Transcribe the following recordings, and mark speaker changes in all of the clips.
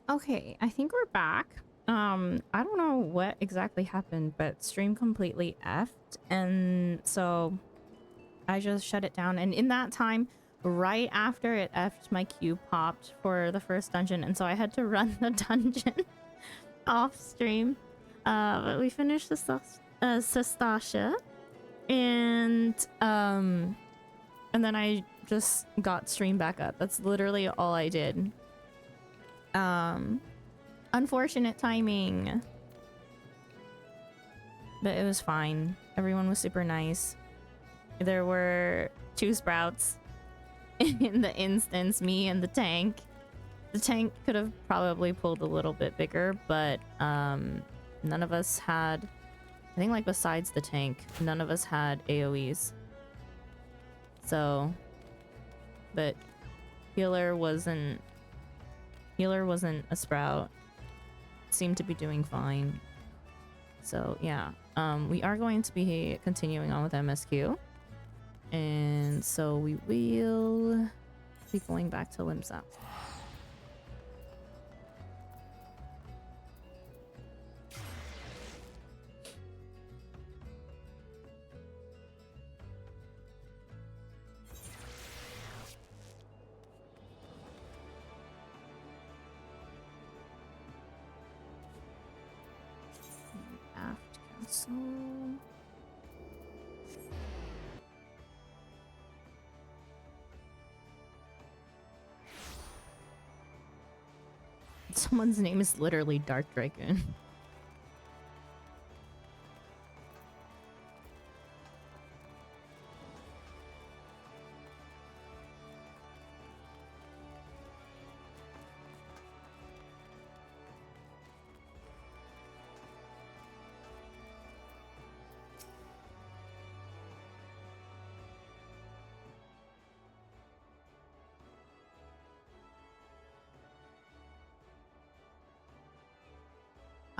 Speaker 1: Okay, I think we're back. I don't know what exactly happened, but stream completely effed, and so I just shut it down. And in that time, right after it effed, my queue popped for the first dungeon, and so I had to run the dungeon off stream. But we finished the Sestasha, and then I just got stream back up. That's literally all I did. Unfortunate timing. But it was fine. Everyone was super nice. There were 2 sprouts in the instance, me and the tank. The tank could have probably pulled a little bit bigger, but none of us had, I think, like, besides the tank, none of us had AoEs. So, but healer wasn't a sprout. Seemed to be doing fine. So yeah, we are going to be continuing on with MSQ, and so we will be going back to Limsa. Aft cancel. Someone's name is literally Dark Dragon.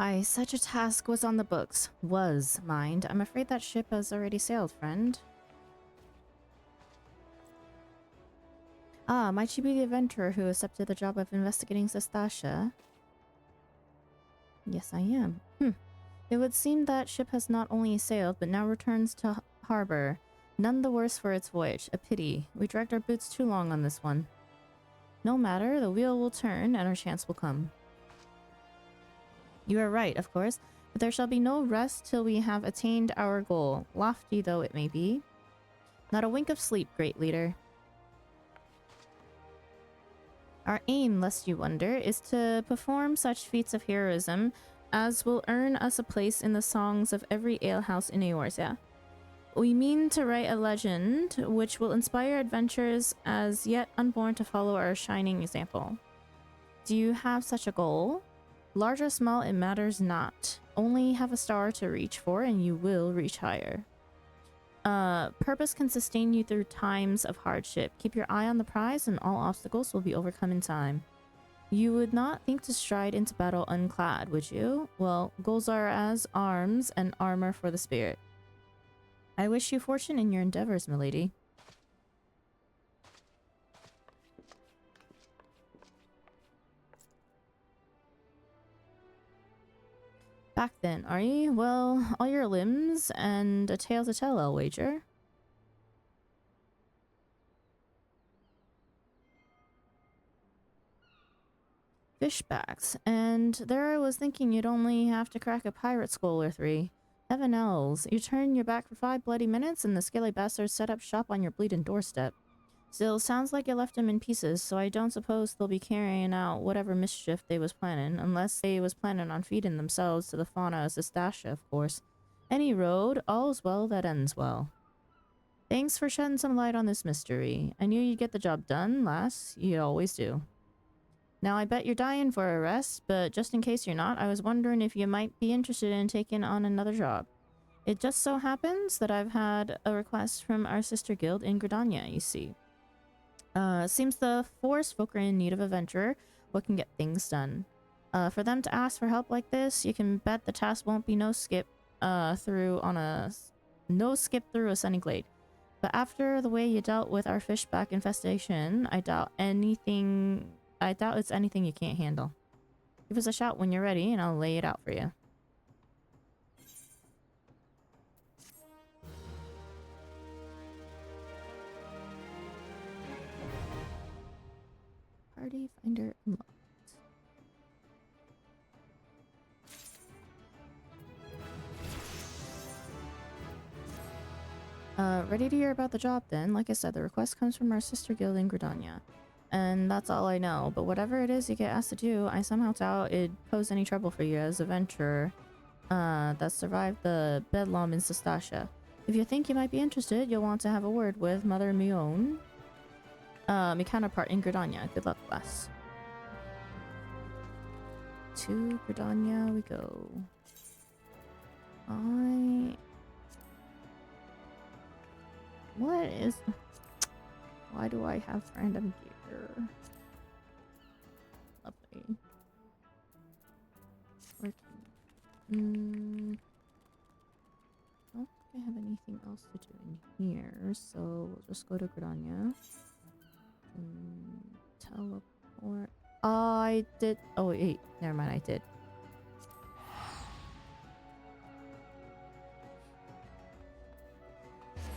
Speaker 1: Aye, such a task was on the books. Was, mind. I'm afraid that ship has already sailed, friend. Ah, might she be the adventurer who accepted the job of investigating Sestasha? Yes, I am. It would seem that ship has not only sailed, but now returns to harbor. None the worse for its voyage. A pity. We dragged our boots too long on this one. No matter, the wheel will turn and our chance will come. You are right, of course, but there shall be no rest till we have attained our goal, lofty though it may be. Not a wink of sleep, great leader. Our aim, lest you wonder, is to perform such feats of heroism as will earn us a place in the songs of every alehouse in Eorzea. We mean to write a legend which will inspire adventurers as yet unborn to follow our shining example. Do you have such a goal? Large or small, it matters not. Only have a star to reach for and you will reach higher. Purpose can sustain you through times of hardship. Keep your eye on the prize and all obstacles will be overcome in time. You would not think to stride into battle unclad, would you? Well, goals are as arms and armor for the spirit. I wish you fortune in your endeavors, milady. Back then, are ye? Well, all your limbs and a tale to tell, I'll wager. Fishbacks. And there I was thinking you'd only have to crack a pirate skull or 3. Heaven elves, you turn your back for 5 bloody minutes and the scaly bastards set up shop on your bleeding doorstep. Still, sounds like you left them in pieces, so I don't suppose they'll be carrying out whatever mischief they was planning, unless they was planning on feeding themselves to the fauna of Sestasha, of course. Any road, all's well that ends well. Thanks for shedding some light on this mystery. I knew you'd get the job done, lass. You always do. Now, I bet you're dying for a rest, but just in case you're not, I was wondering if you might be interested in taking on another job. It just so happens that I've had a request from our sister guild in Gridania, you see. Seems the forest folk are in need of a venturer who can get things done. For them to ask for help like this, you can bet the task won't be no skip through a sunny glade. But after the way you dealt with our fishback infestation, I doubt it's anything you can't handle. Give us a shout when you're ready and I'll lay it out for you. Party finder unlocked. Ready to hear about the job then? Like I said, the request comes from our sister guild in Gridania. And that's all I know, but whatever it is you get asked to do, I somehow doubt it'd pose any trouble for you as a venturer that survived the bedlam in Sestasha. If you think you might be interested, you'll want to have a word with Mother Mion, my counterpart in Gridania. Good luck, class. To Gridania we go. What is... Why do I have random gear? Lovely. Working. I don't think I have anything else to do in here, so we'll just go to Gridania. Teleport. I did. Oh wait, never mind. I did.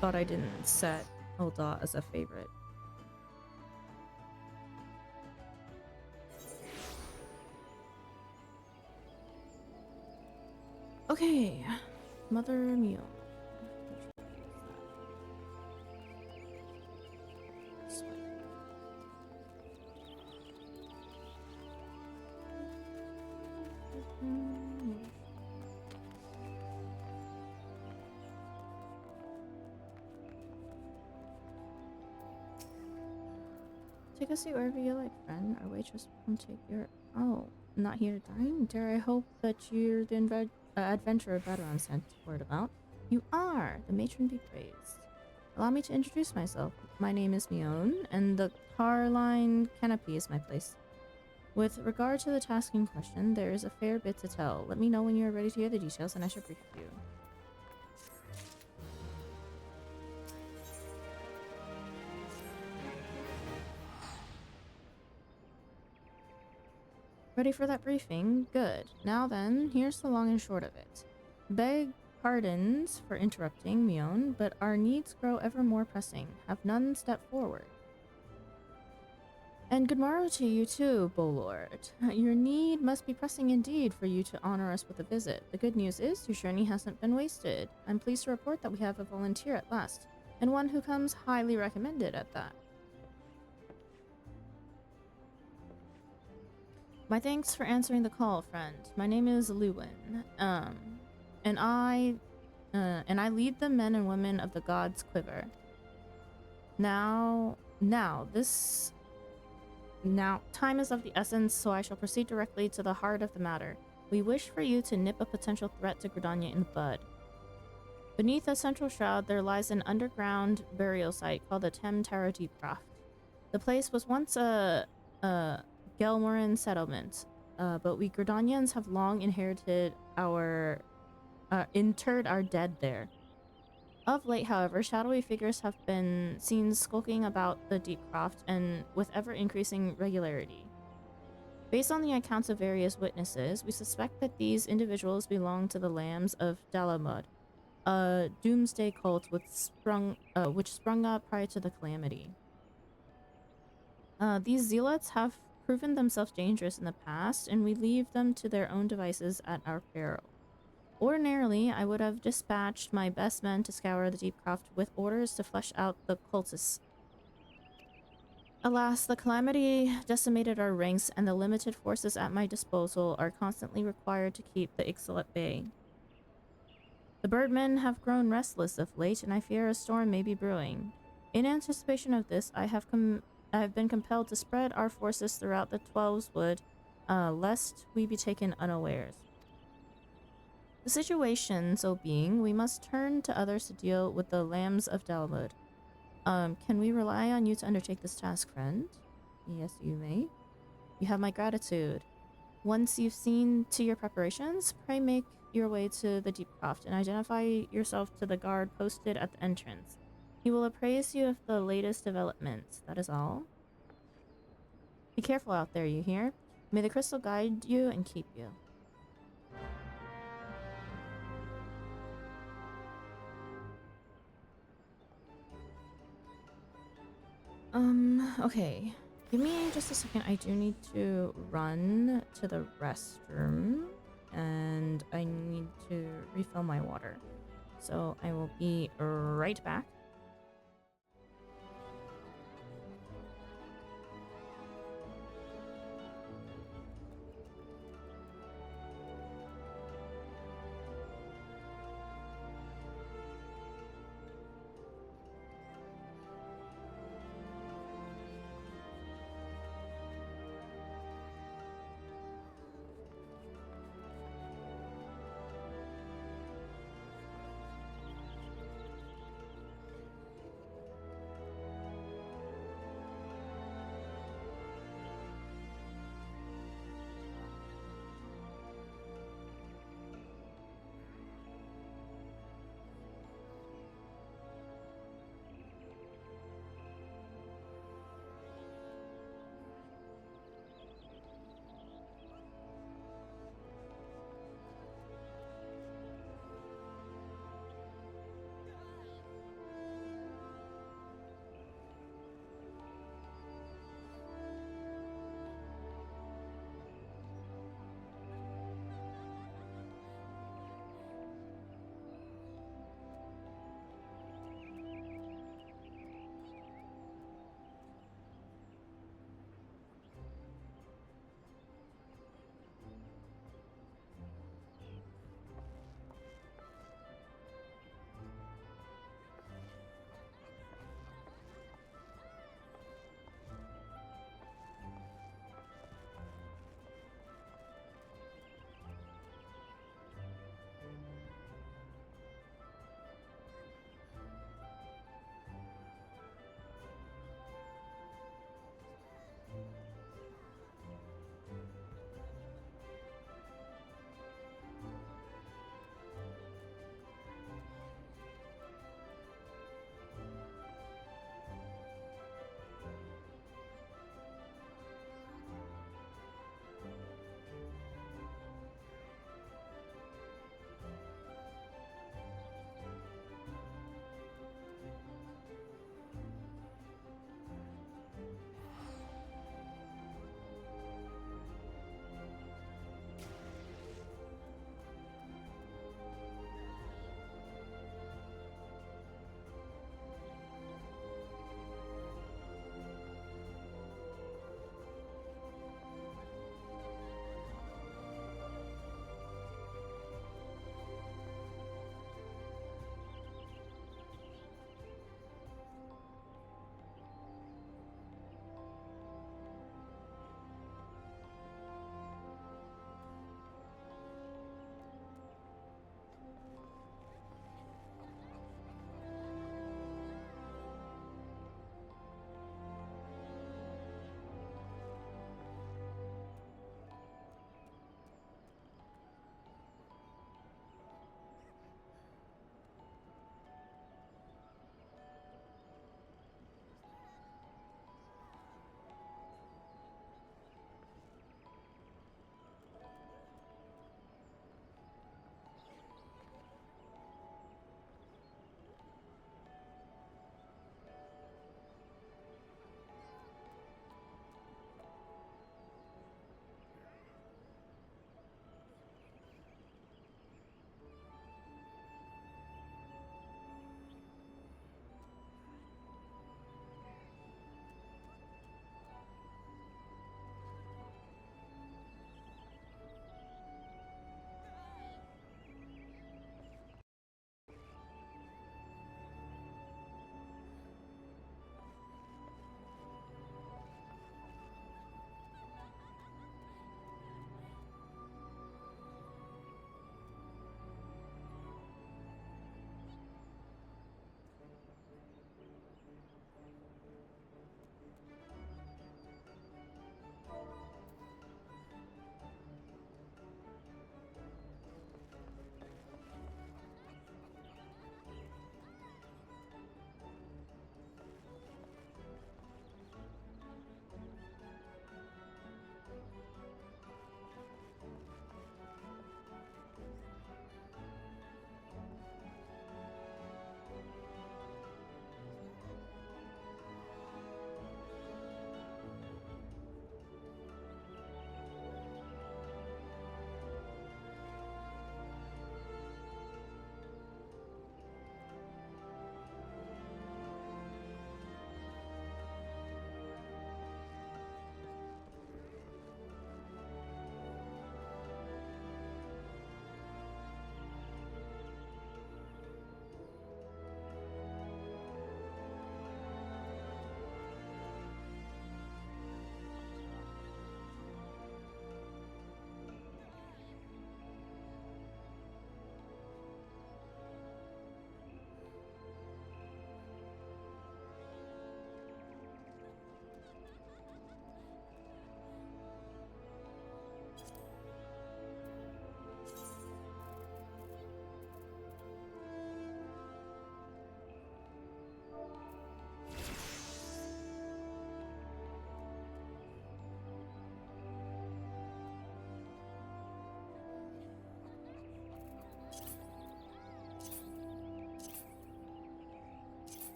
Speaker 1: Thought I didn't set Ulda as a favorite. Okay, Mother Mion. Take a seat wherever you like, friend. Our waitress won't take your... Oh, not here to dine? Dare I hope that you're the adventurer Baderon sent word about? You are! The matron be praised. Allow me to introduce myself. My name is Mion, and the Carline Canopy is my place. With regard to the task in question, there is a fair bit to tell. Let me know when you are ready to hear the details, and I shall brief you. Ready for that briefing? Good. Now then, here's the long and short of it. Beg pardons for interrupting, Mion, but our needs grow ever more pressing. Have none step forward. And good morrow to you too, Bolord. Your need must be pressing indeed for you to honor us with a visit. The good news is your journey hasn't been wasted. I'm pleased to report that we have a volunteer at last, and one who comes highly recommended at that. My thanks for answering the call, friend. My name is Lewin, and I lead the men and women of the God's Quiver. Now, time is of the essence, so I shall proceed directly to the heart of the matter. We wish for you to nip a potential threat to Gridania in the bud. Beneath a central shroud, there lies an underground burial site called the Tara Deepcroft. The place was once a Gelmoran settlement, but we Gridanians have long interred our dead there. Of late, however, shadowy figures have been seen skulking about the Deepcroft, and with ever-increasing regularity. Based on the accounts of various witnesses, we suspect that these individuals belong to the Lambs of Dalamud, a doomsday cult which sprung up prior to the calamity. These zealots have proven themselves dangerous in the past, and we leave them to their own devices at our peril. Ordinarily, I would have dispatched my best men to scour the Deepcroft with orders to flesh out the cultists. Alas, the calamity decimated our ranks, and the limited forces at my disposal are constantly required to keep the Ixal at bay. The birdmen have grown restless of late, and I fear a storm may be brewing. In anticipation of this, I have been compelled to spread our forces throughout the Twelveswood, lest we be taken unawares. The situation so being, we must turn to others to deal with the Lambs of Dalamud. Can we rely on you to undertake this task, friend? Yes, you may. You have my gratitude. Once you've seen to your preparations, pray make your way to the Deepcroft and identify yourself to the guard posted at the entrance. He will appraise you of the latest developments. That is all. Be careful out there, you hear? May the crystal guide you and keep you. Okay. Give me just a second. I do need to run to the restroom. And I need to refill my water. So I will be right back.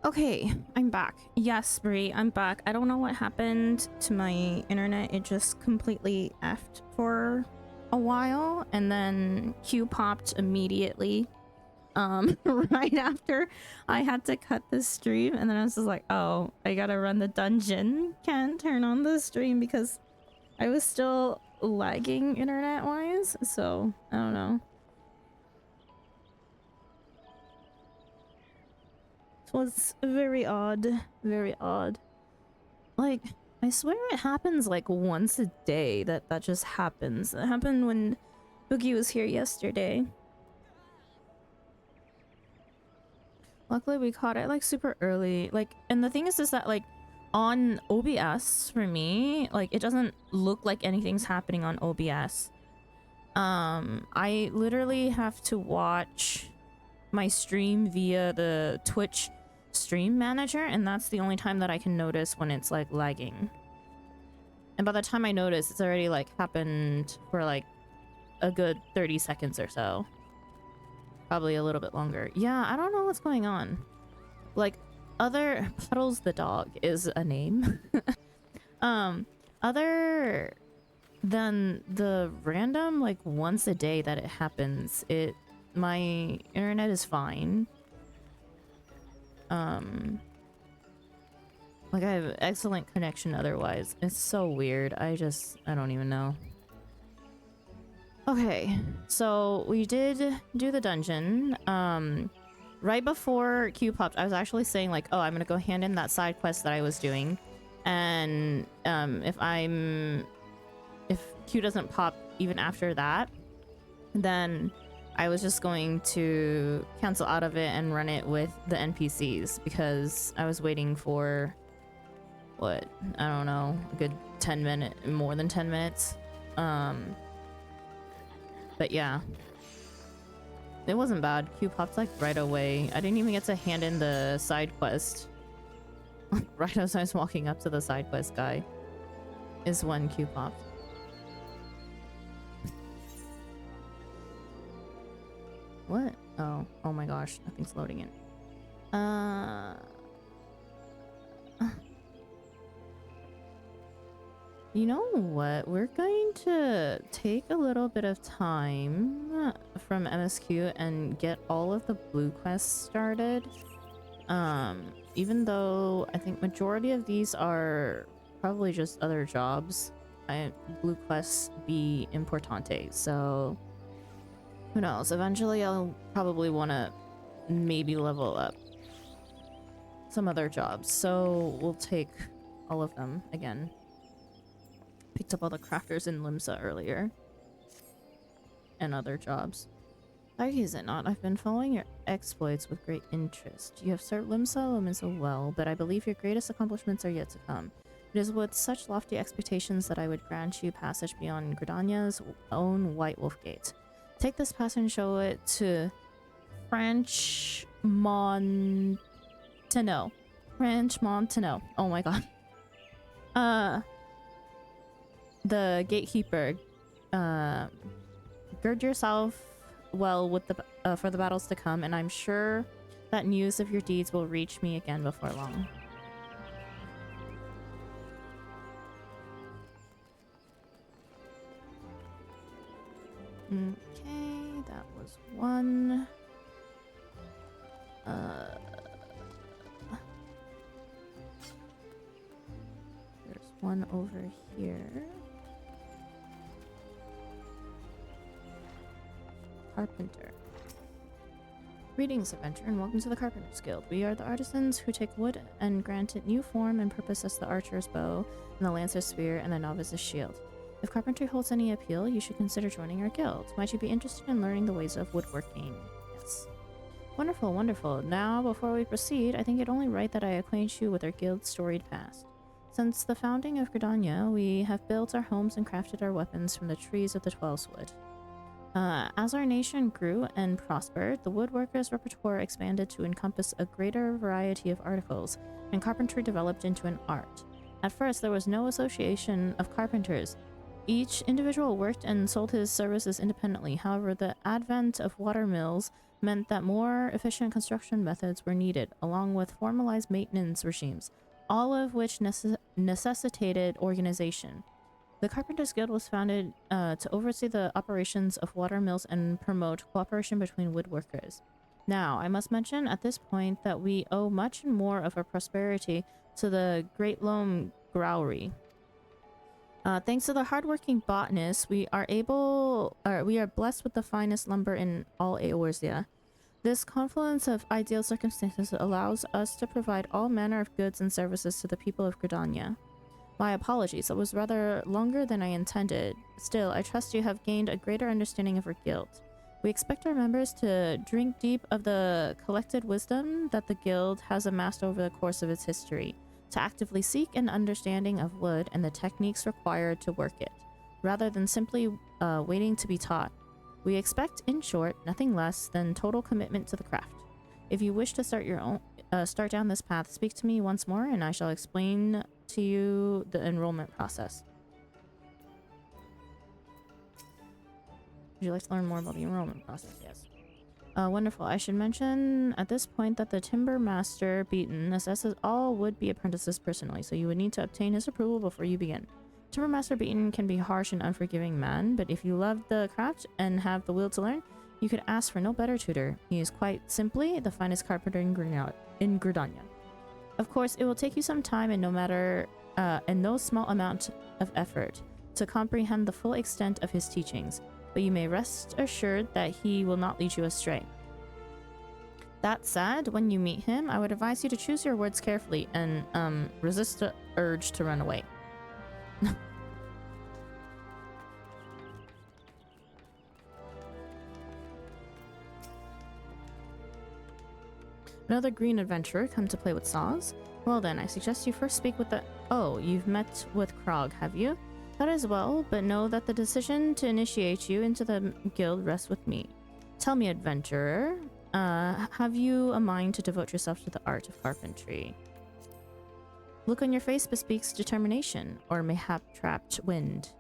Speaker 1: Okay, I'm back. Yes, Brie, I'm back. I don't know what happened to my internet. It just completely effed for a while, and then Q popped immediately. Right after I had to cut the stream, and then I was just like, oh, I gotta run the dungeon. Can't turn on the stream because I was still lagging internet-wise, so I don't know. It was very odd. Very odd. Like, I swear it happens like once a day that just happens. It happened when Boogie was here yesterday. Luckily we caught it like super early. Like, and the thing is that like on OBS for me, like it doesn't look like anything's happening on OBS. I literally have to watch my stream via the Twitch stream manager, and that's the only time that I can notice when it's like lagging. And by the time I notice, it's already like happened for like a good 30 seconds or so. Probably a little bit longer. Yeah, I don't know what's going on. Like, other Puddles the dog is a name. Other than the random like once a day that it happens, my internet is fine. Like I have excellent connection otherwise. It's so weird. I don't even know. Okay, so we did do the dungeon. Right before Q popped, I was actually saying like, oh, I'm gonna go hand in that side quest that I was doing. And if Q doesn't pop even after that, then I was just going to cancel out of it and run it with the NPCs because I was waiting for what, I don't know, a good 10 minutes, more than 10 minutes. But yeah, it wasn't bad. Q popped like right away. I didn't even get to hand in the side quest. Right as I was walking up to the side quest guy is when Q popped. What? Oh my gosh, nothing's loading in. You know what? We're going to take a little bit of time from MSQ and get all of the blue quests started. Even though I think majority of these are probably just other jobs, blue quests be importante, so who knows? Eventually I'll probably want to maybe level up some other jobs, so we'll take all of them again. Picked up all the crafters in Limsa earlier. And other jobs. Like is it not? I've been following your exploits with great interest. You have served Limsa well, but I believe your greatest accomplishments are yet to come. It is with such lofty expectations that I would grant you passage beyond Gridania's own White Wolf Gate. Take this pass and show it to French Montano. Oh my god. The gatekeeper. Gird yourself well with the for the battles to come, and I'm sure that news of your deeds will reach me again before long. Okay, that was one. There's one over here. Carpenter. Greetings, adventurer, and welcome to the Carpenter's Guild. We are the artisans who take wood and grant it new form and purpose as the archer's bow, and the lancer's spear, and the novice's shield. If carpentry holds any appeal, you should consider joining our guild. Might you be interested in learning the ways of woodworking? Yes. Wonderful, wonderful. Now, before we proceed, I think it only right that I acquaint you with our guild's storied past. Since the founding of Gridania, we have built our homes and crafted our weapons from the trees of the Twelvewood. As our nation grew and prospered, the woodworkers' repertoire expanded to encompass a greater variety of articles, and carpentry developed into an art. At first, there was no association of carpenters. Each individual worked and sold his services independently. However, the advent of water mills meant that more efficient construction methods were needed, along with formalized maintenance regimes, all of which necessitated organization. The Carpenters Guild was founded to oversee the operations of water mills and promote cooperation between woodworkers. Now, I must mention at this point that we owe much more of our prosperity to the Great Loam Growry. Thanks to the hardworking botanists, we are blessed with the finest lumber in all Eorzea. This confluence of ideal circumstances allows us to provide all manner of goods and services to the people of Gridania. My apologies, it was rather longer than I intended. Still, I trust you have gained a greater understanding of our guild. We expect our members to drink deep of the collected wisdom that the guild has amassed over the course of its history, to actively seek an understanding of wood and the techniques required to work it, rather than simply waiting to be taught. We expect, in short, nothing less than total commitment to the craft. If you wish to start down this path, speak to me once more and I shall explain to you the enrollment process. Would you like to learn more about the enrollment process? Yes. Wonderful. I should mention at this point that the Timber Master Beaton assesses all would-be apprentices personally, so you would need to obtain his approval before you begin. Timber Master Beaton can be a harsh and unforgiving man, but if you love the craft and have the will to learn, you could ask for no better tutor. He is quite simply the finest carpenter in Gridania. Of course, it will take you some time and no small amount of effort to comprehend the full extent of his teachings, but you may rest assured that he will not lead you astray. That said, when you meet him, I would advise you to choose your words carefully and resist the urge to run away. Another green adventurer come to play with saws? Well then, I suggest you first speak with the— Oh, you've met with Krog, have you? That is well, but know that the decision to initiate you into the guild rests with me. Tell me, adventurer, have you a mind to devote yourself to the art of carpentry? Look on your face bespeaks determination, or mayhap trapped wind.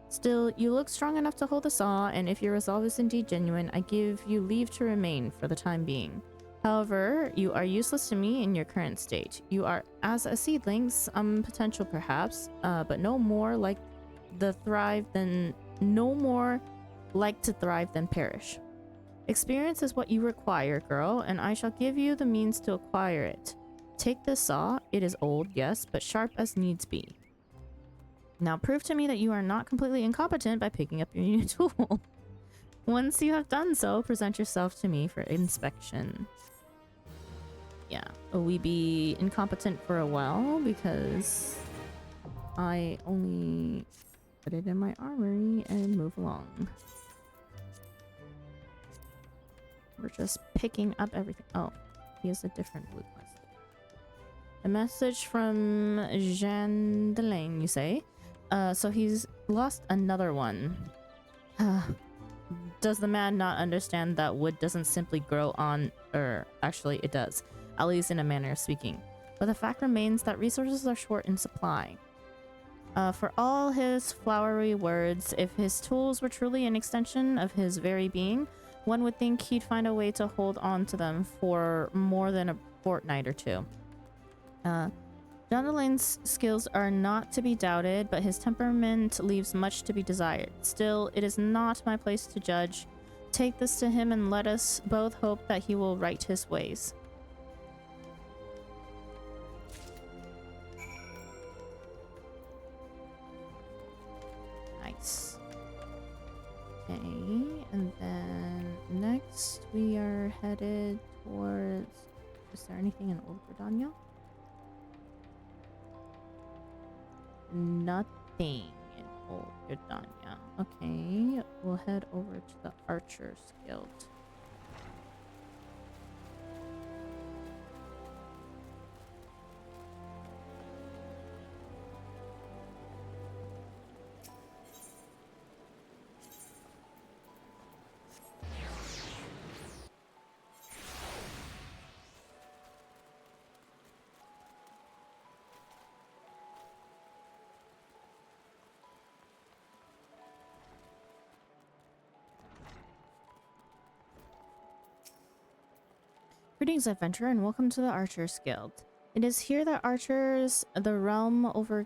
Speaker 1: Still, you look strong enough to hold a saw, and if your resolve is indeed genuine, I give you leave to remain for the time being. However, you are useless to me in your current state. You are as a seedling, some potential perhaps, but no more like to thrive than perish. Experience is what you require, girl, and I shall give you the means to acquire it. Take this saw. It is old, yes, but sharp as needs be. Now prove to me that you are not completely incompetent by picking up your new tool. Once you have done so, present yourself to me for inspection. Yeah, we be incompetent for a while because I only put it in my armory and move along. We're just picking up everything. Oh, he has a different blue quest. A message from Jean Delane, you say? So he's lost another one. Does the man not understand that wood doesn't simply grow on— actually it does, at least in a manner of speaking. But the fact remains that resources are short in supply. For all his flowery words, if his tools were truly an extension of his very being, one would think he'd find a way to hold on to them for more than a fortnight or two. John Delane's skills are not to be doubted, but his temperament leaves much to be desired. Still, it is not my place to judge. Take this to him and let us both hope that he will right his ways. Nice. Okay, and then next we are headed towards— is there anything in Old Gridania? Nothing in Old Gridania. Okay, we'll head over to the Archers Guild. Greetings, adventurer, and welcome to the Archers Guild. It is here that archers the realm over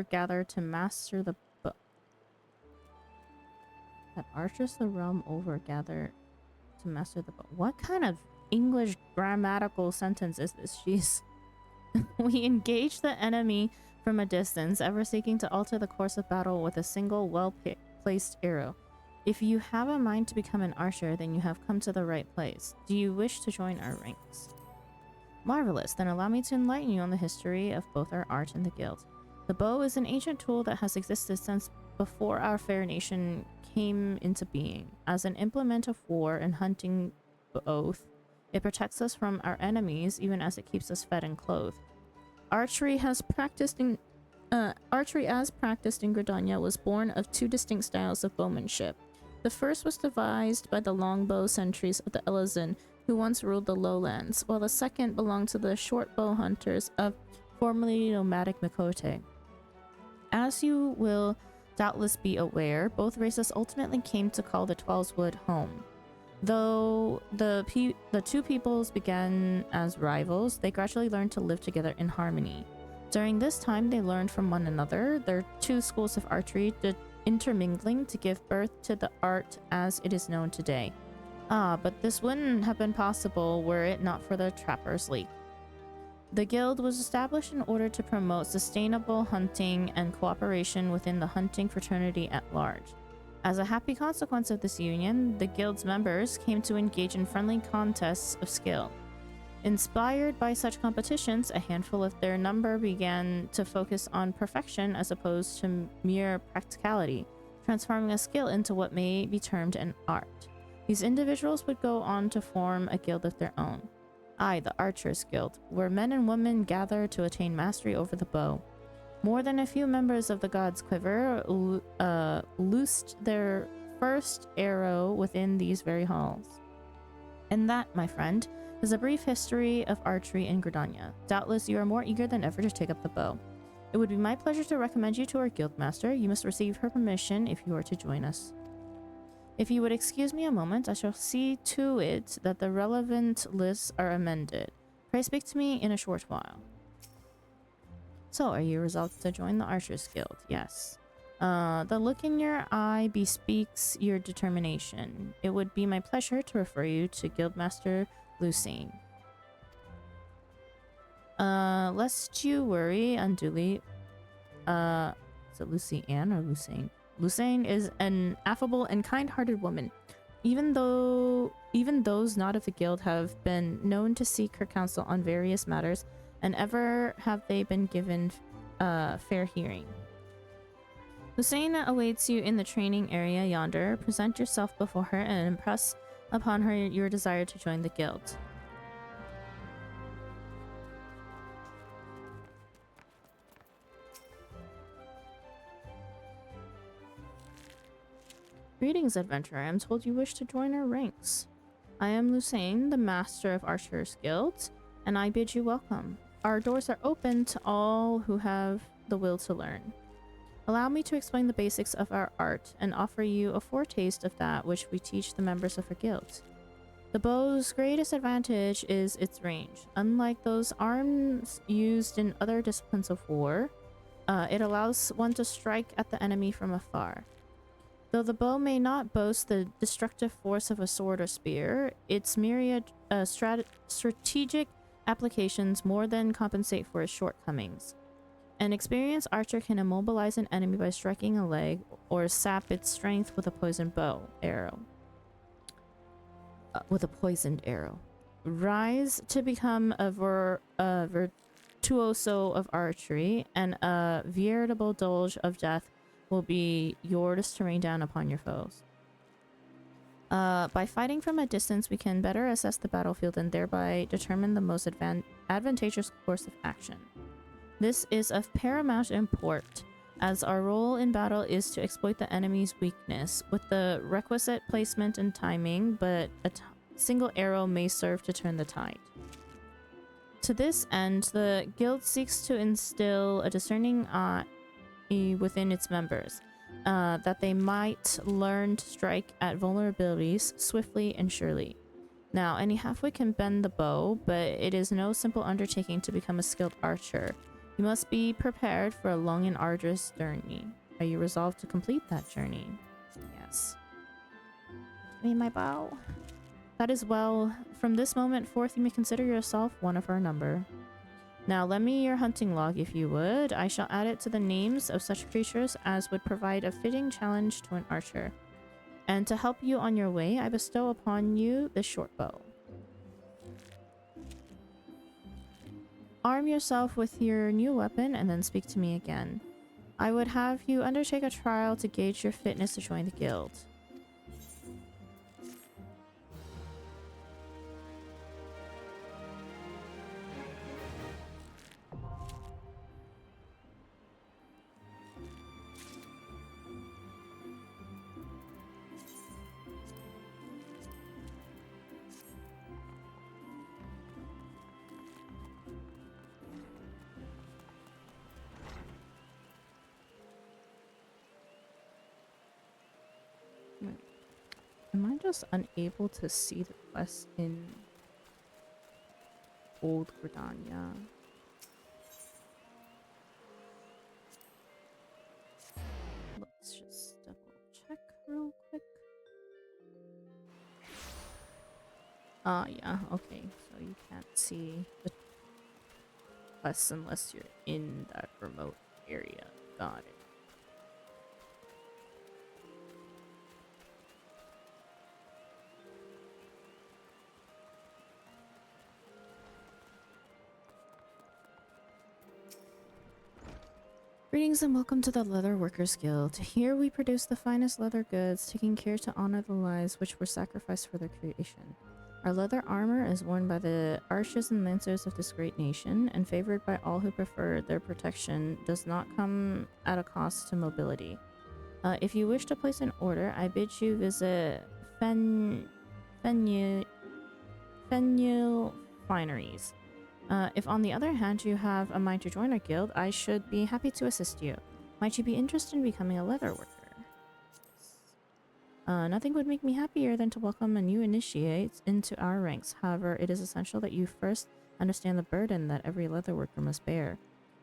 Speaker 1: gather to master the bow. That archers the realm over gather to master the bow. What kind of English grammatical sentence is this? Jeez. We engage the enemy from a distance, ever seeking to alter the course of battle with a single well-placed arrow. If you have a mind to become an archer, then you have come to the right place. Do you wish to join our ranks? Marvelous, then allow me to enlighten you on the history of both our art and the guild. The bow is an ancient tool that has existed since before our fair nation came into being. As an implement of war and hunting both, it protects us from our enemies even as it keeps us fed and clothed. Archery as practiced in Gridania was born of two distinct styles of bowmanship. The first was devised by the longbow sentries of the Elazin, who once ruled the lowlands, while the second belonged to the short bow hunters of formerly nomadic Mikote. As you will doubtless be aware, both races ultimately came to call the Twelveswood home. Though the two peoples began as rivals, they gradually learned to live together in harmony. During this time, they learned from one another, their two schools of archery intermingling to give birth to the art as it is known today. But this wouldn't have been possible were it not for the Trappers' League. The guild was established in order to promote sustainable hunting and cooperation within the hunting fraternity at large. As a happy consequence of this union, the guild's members came to engage in friendly contests of skill. Inspired by such competitions, a handful of their number began to focus on perfection as opposed to mere practicality, transforming a skill into what may be termed an art. These individuals would go on to form a guild of their own. The Archers Guild, where men and women gather to attain mastery over the bow. More than a few members of the God's Quiver loosed their first arrow within these very halls. And that, my friend, is a brief history of archery in Gridania. Doubtless you are more eager than ever to take up the bow. It would be my pleasure to recommend you to our guildmaster. You must receive her permission if you are to join us. If you would excuse me a moment, I shall see to it that the relevant lists are amended. Pray speak to me in a short while. So, are you resolved to join the Archers Guild? Yes. The look in your eye bespeaks your determination. It would be my pleasure to refer you to Guildmaster Lucine. Lest you worry unduly. Is it Lucy Ann or Lucine? Lucine is an affable and kind-hearted woman. Even those not of the guild have been known to seek her counsel on various matters, and ever have they been given fair hearing. Lucine awaits you in the training area yonder. Present yourself before her and impress upon her your desire to join the guild. Greetings, adventurer. I am told you wish to join our ranks. I am Lucine, the master of Archers Guild, and I bid you welcome. Our doors are open to all who have the will to learn. Allow me to explain the basics of our art and offer you a foretaste of that which we teach the members of our guild. The bow's greatest advantage is its range. Unlike those arms used in other disciplines of war, it allows one to strike at the enemy from afar. Though the bow may not boast the destructive force of a sword or spear, its myriad strategic applications more than compensate for its shortcomings. An experienced archer can immobilize an enemy by striking a leg or sap its strength with a poisoned arrow. Rise to become a virtuoso of archery, and a veritable doge of death will be yours to rain down upon your foes. By fighting from a distance, we can better assess the battlefield and thereby determine the most advantageous course of action. This is of paramount import, as our role in battle is to exploit the enemy's weakness with the requisite placement and timing, but a single arrow may serve to turn the tide. To this end, the guild seeks to instill a discerning eye within its members. that they might learn to strike at vulnerabilities swiftly and surely. Now, any halfwit can bend the bow, but it is no simple undertaking to become a skilled archer. You must be prepared for a long and arduous journey. Are you resolved to complete that journey? Yes. Give me my bow. That is well. From this moment forth, you may consider yourself one of our number. Now, lend me your hunting log if you would. I shall add it to the names of such creatures as would provide a fitting challenge to an archer. And to help you on your way, I bestow upon you this short bow. Arm yourself with your new weapon and then speak to me again. I would have you undertake a trial to gauge your fitness to join the guild. Am I just unable to see the quest in Old Gridania? Let's just double check real quick. Yeah, okay. So you can't see the quests unless you're in that remote area. Got it. Greetings and welcome to the Leather Workers Guild. Here we produce the finest leather goods, taking care to honor the lives which were sacrificed for their creation. Our leather armor is worn by the archers and lancers of this great nation, and favored by all who prefer their protection, does not come at a cost to mobility. If you wish to place an order, I bid you visit Fenil Fineries. If on the other hand you have a mind to join our guild, I should be happy to assist you. Might you be interested in becoming a leather worker? Nothing would make me happier than to welcome a new initiate into our ranks. However, it is essential that you first understand the burden that every leather worker must bear.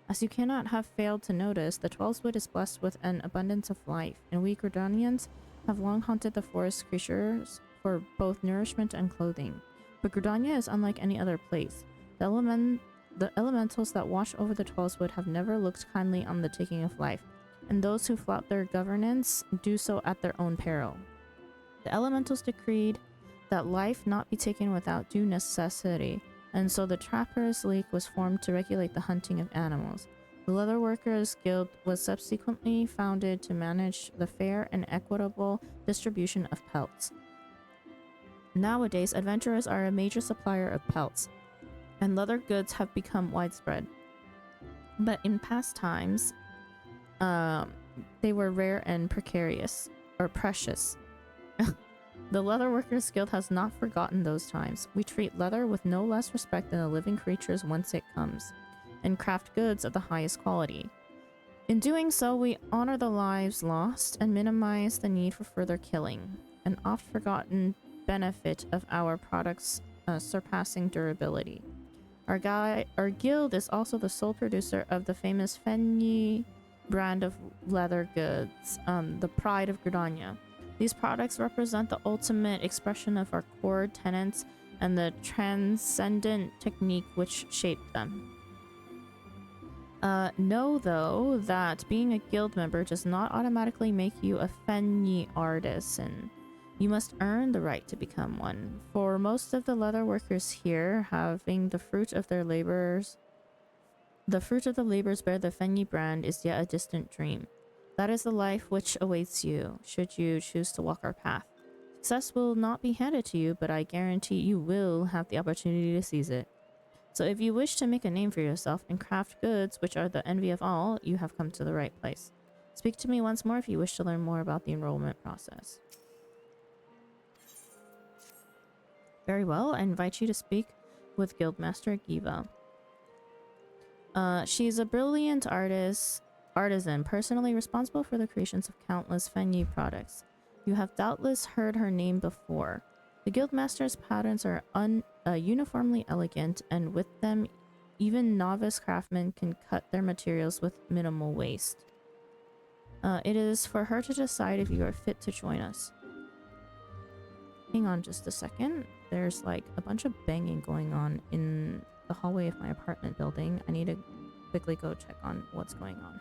Speaker 1: As you cannot have failed to notice, the Twelveswood is blessed with an abundance of life, and we Gridanians have long haunted the forest creatures for both nourishment and clothing. But Gridania is unlike any other place. The elementals that watch over the Twelveswood have never looked kindly on the taking of life, and those who flout their governance do so at their own peril. The elementals decreed that life not be taken without due necessity, and so the Trappers' League was formed to regulate the hunting of animals. The Leather Workers Guild was subsequently founded to manage the fair and equitable distribution of pelts. Nowadays, adventurers are a major supplier of pelts, and leather goods have become widespread. But in past times, they were rare and precarious, or precious. The Leather Workers Guild has not forgotten those times. We treat leather with no less respect than the living creatures whence it comes, and craft goods of the highest quality. In doing so, we honor the lives lost and minimize the need for further killing, an oft-forgotten benefit of our products' surpassing durability. Our guild is also the sole producer of the famous Fenyi brand of leather goods, the pride of Gridania. These products represent the ultimate expression of our core tenets and the transcendent technique which shaped them. Know, though, that being a guild member does not automatically make you a Fenyi artisan. You must earn the right to become one. For most of the leather workers here, having the fruit of their labors bear the Fenyi brand is yet a distant dream. That is the life which awaits you, should you choose to walk our path. Success will not be handed to you, but I guarantee you will have the opportunity to seize it. So if you wish to make a name for yourself and craft goods which are the envy of all, you have come to the right place. Speak to me once more if you wish to learn more about the enrollment process. Very well, I invite you to speak with Guildmaster Giva. She's a brilliant artist Artisan, personally responsible for the creations of countless Fenyi products. You have doubtless heard her name before. The guildmaster's patterns are uniformly elegant, and with them, even novice craftsmen can cut their materials with minimal waste. It is for her to decide if you are fit to join us. Hang on just a second. There's like a bunch of banging going on in the hallway of my apartment building. I need to quickly go check on what's going on.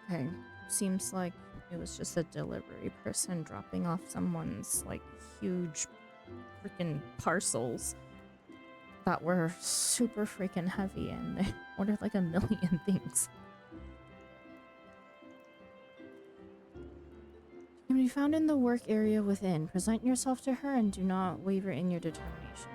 Speaker 1: Okay, seems like it was just a delivery person dropping off someone's like huge freaking parcels that were super freaking heavy, and they ordered like a million things. You can be found in the work area within. Present yourself to her and do not waver in your determination.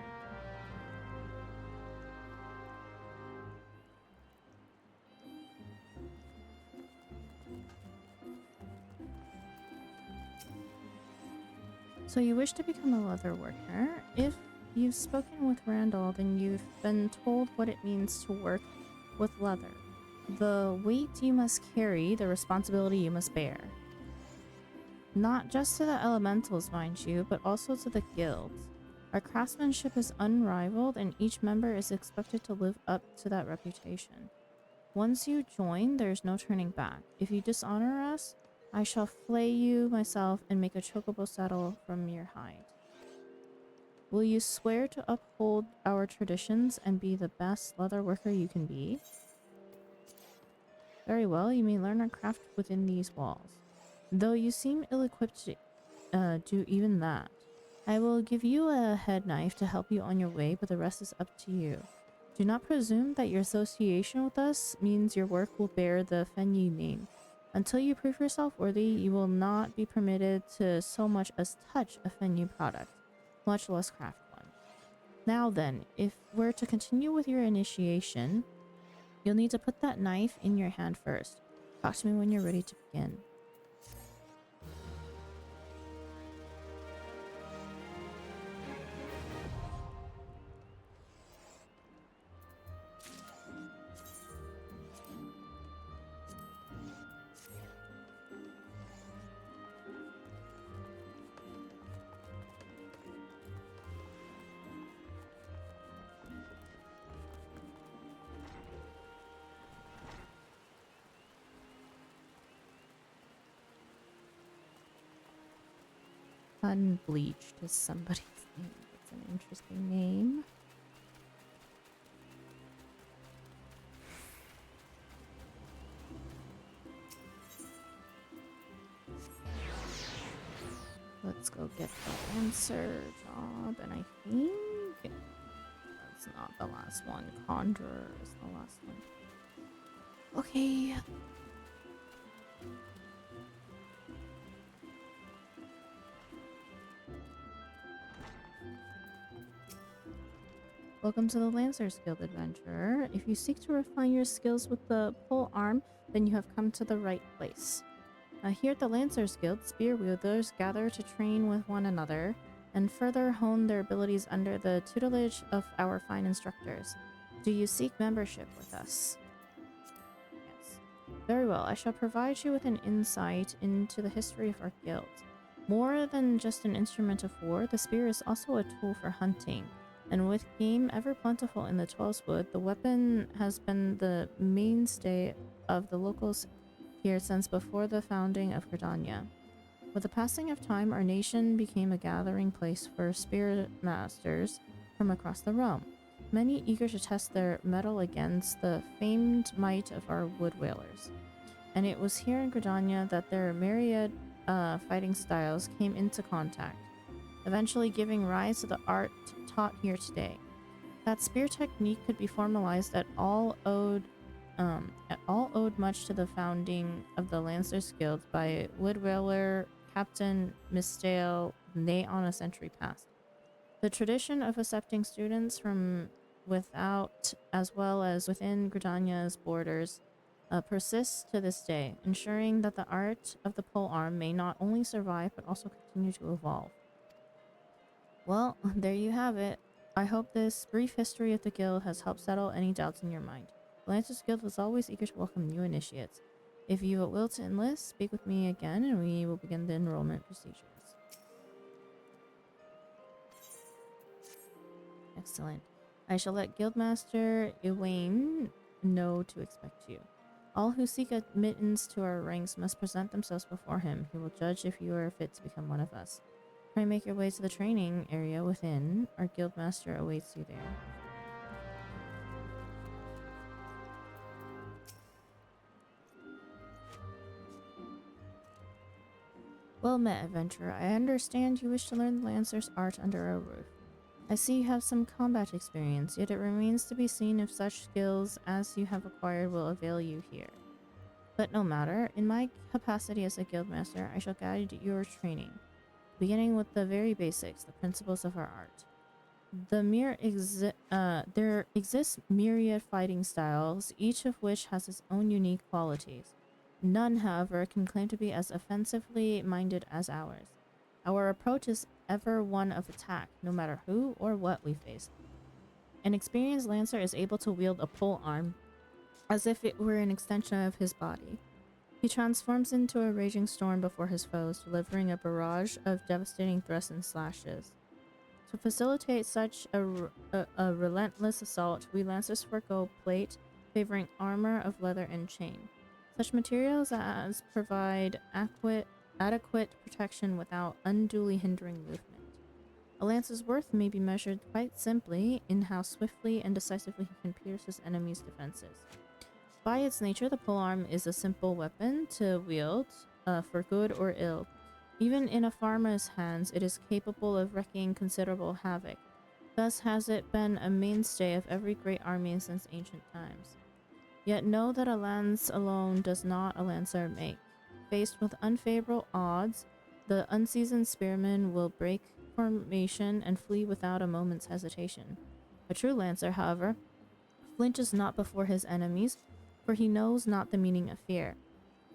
Speaker 1: So you wish to become a leather worker? If you've spoken with Randall, then you've been told what it means to work with leather. The weight you must carry, the responsibility you must bear. Not just to the elementals, mind you, but also to the guild. Our craftsmanship is unrivaled, and each member is expected to live up to that reputation. Once you join, there's no turning back. If you dishonor us, I shall flay you myself and make a chocobo saddle from your hide. Will you swear to uphold our traditions and be the best leather worker you can be? Very well, you may learn our craft within these walls. Though you seem ill-equipped to do even that. I will give you a head knife to help you on your way, but the rest is up to you. Do not presume that your association with us means your work will bear the Fenyi name. Until you prove yourself worthy, you will not be permitted to so much as touch a Fenyi product, much less craft one. Now then, if we're to continue with your initiation, you'll need to put that knife in your hand first. Talk to me when you're ready to begin. Unbleached is somebody's name. It's an interesting name. Let's go get the Lancer job, and I think that's not the last one. Conjurer is the last one. Okay. Welcome to the Lancers Guild, adventurer. If you seek to refine your skills with the pole arm, then you have come to the right place. Here at the Lancers Guild, spear wielders gather to train with one another and further hone their abilities under the tutelage of our fine instructors. Do you seek membership with us? Yes. Very well, I shall provide you with an insight into the history of our guild. More than just an instrument of war, the spear is also a tool for hunting. And with game ever plentiful in the Twelveswood, the weapon has been the mainstay of the locals here since before the founding of Gridania. With the passing of time, our nation became a gathering place for spear masters from across the realm, many eager to test their mettle against the famed might of our wood whalers. And it was here in Gridania that their myriad fighting styles came into contact, eventually giving rise to the art taught here today. That spear technique could be formalized at all owed much to the founding of the Lancers Guild by Woodwhaler Captain Mistale nay on a century past. The tradition of accepting students from without as well as within Gridania's borders persists to this day, ensuring that the art of the polearm may not only survive but also continue to evolve. Well, there you have it. I hope this brief history of the guild has helped settle any doubts in your mind. The Lancers Guild is always eager to welcome new initiates. If you will to enlist, speak with me again and we will begin the enrollment procedures. Excellent. I shall let Guildmaster Ewain know to expect you. All who seek admittance to our ranks must present themselves before him. He will judge if you are fit to become one of us. Try and make your way to the training area within. Our Guildmaster awaits you there. Well met, adventurer. I understand you wish to learn the Lancer's art under our roof. I see you have some combat experience, yet it remains to be seen if such skills as you have acquired will avail you here. But no matter, in my capacity as a guildmaster, I shall guide your training, beginning with the very basics, the principles of our art. There exist myriad fighting styles, each of which has its own unique qualities. None, however, can claim to be as offensively minded as ours. Our approach is ever one of attack, no matter who or what we face. An experienced lancer is able to wield a polearm as if it were an extension of his body. He transforms into a raging storm before his foes, delivering a barrage of devastating thrusts and slashes. To facilitate such a relentless assault, we lancers forego plate, favoring armor of leather and chain. Such materials as provide adequate protection without unduly hindering movement. A lance's worth may be measured quite simply in how swiftly and decisively he can pierce his enemy's defenses. By its nature, the polearm is a simple weapon to wield, for good or ill. Even in a farmer's hands, it is capable of wreaking considerable havoc. Thus has it been a mainstay of every great army since ancient times. Yet know that a lance alone does not a lancer make. Faced with unfavorable odds, the unseasoned spearman will break formation and flee without a moment's hesitation. A true lancer, however, flinches not before his enemies, for he knows not the meaning of fear.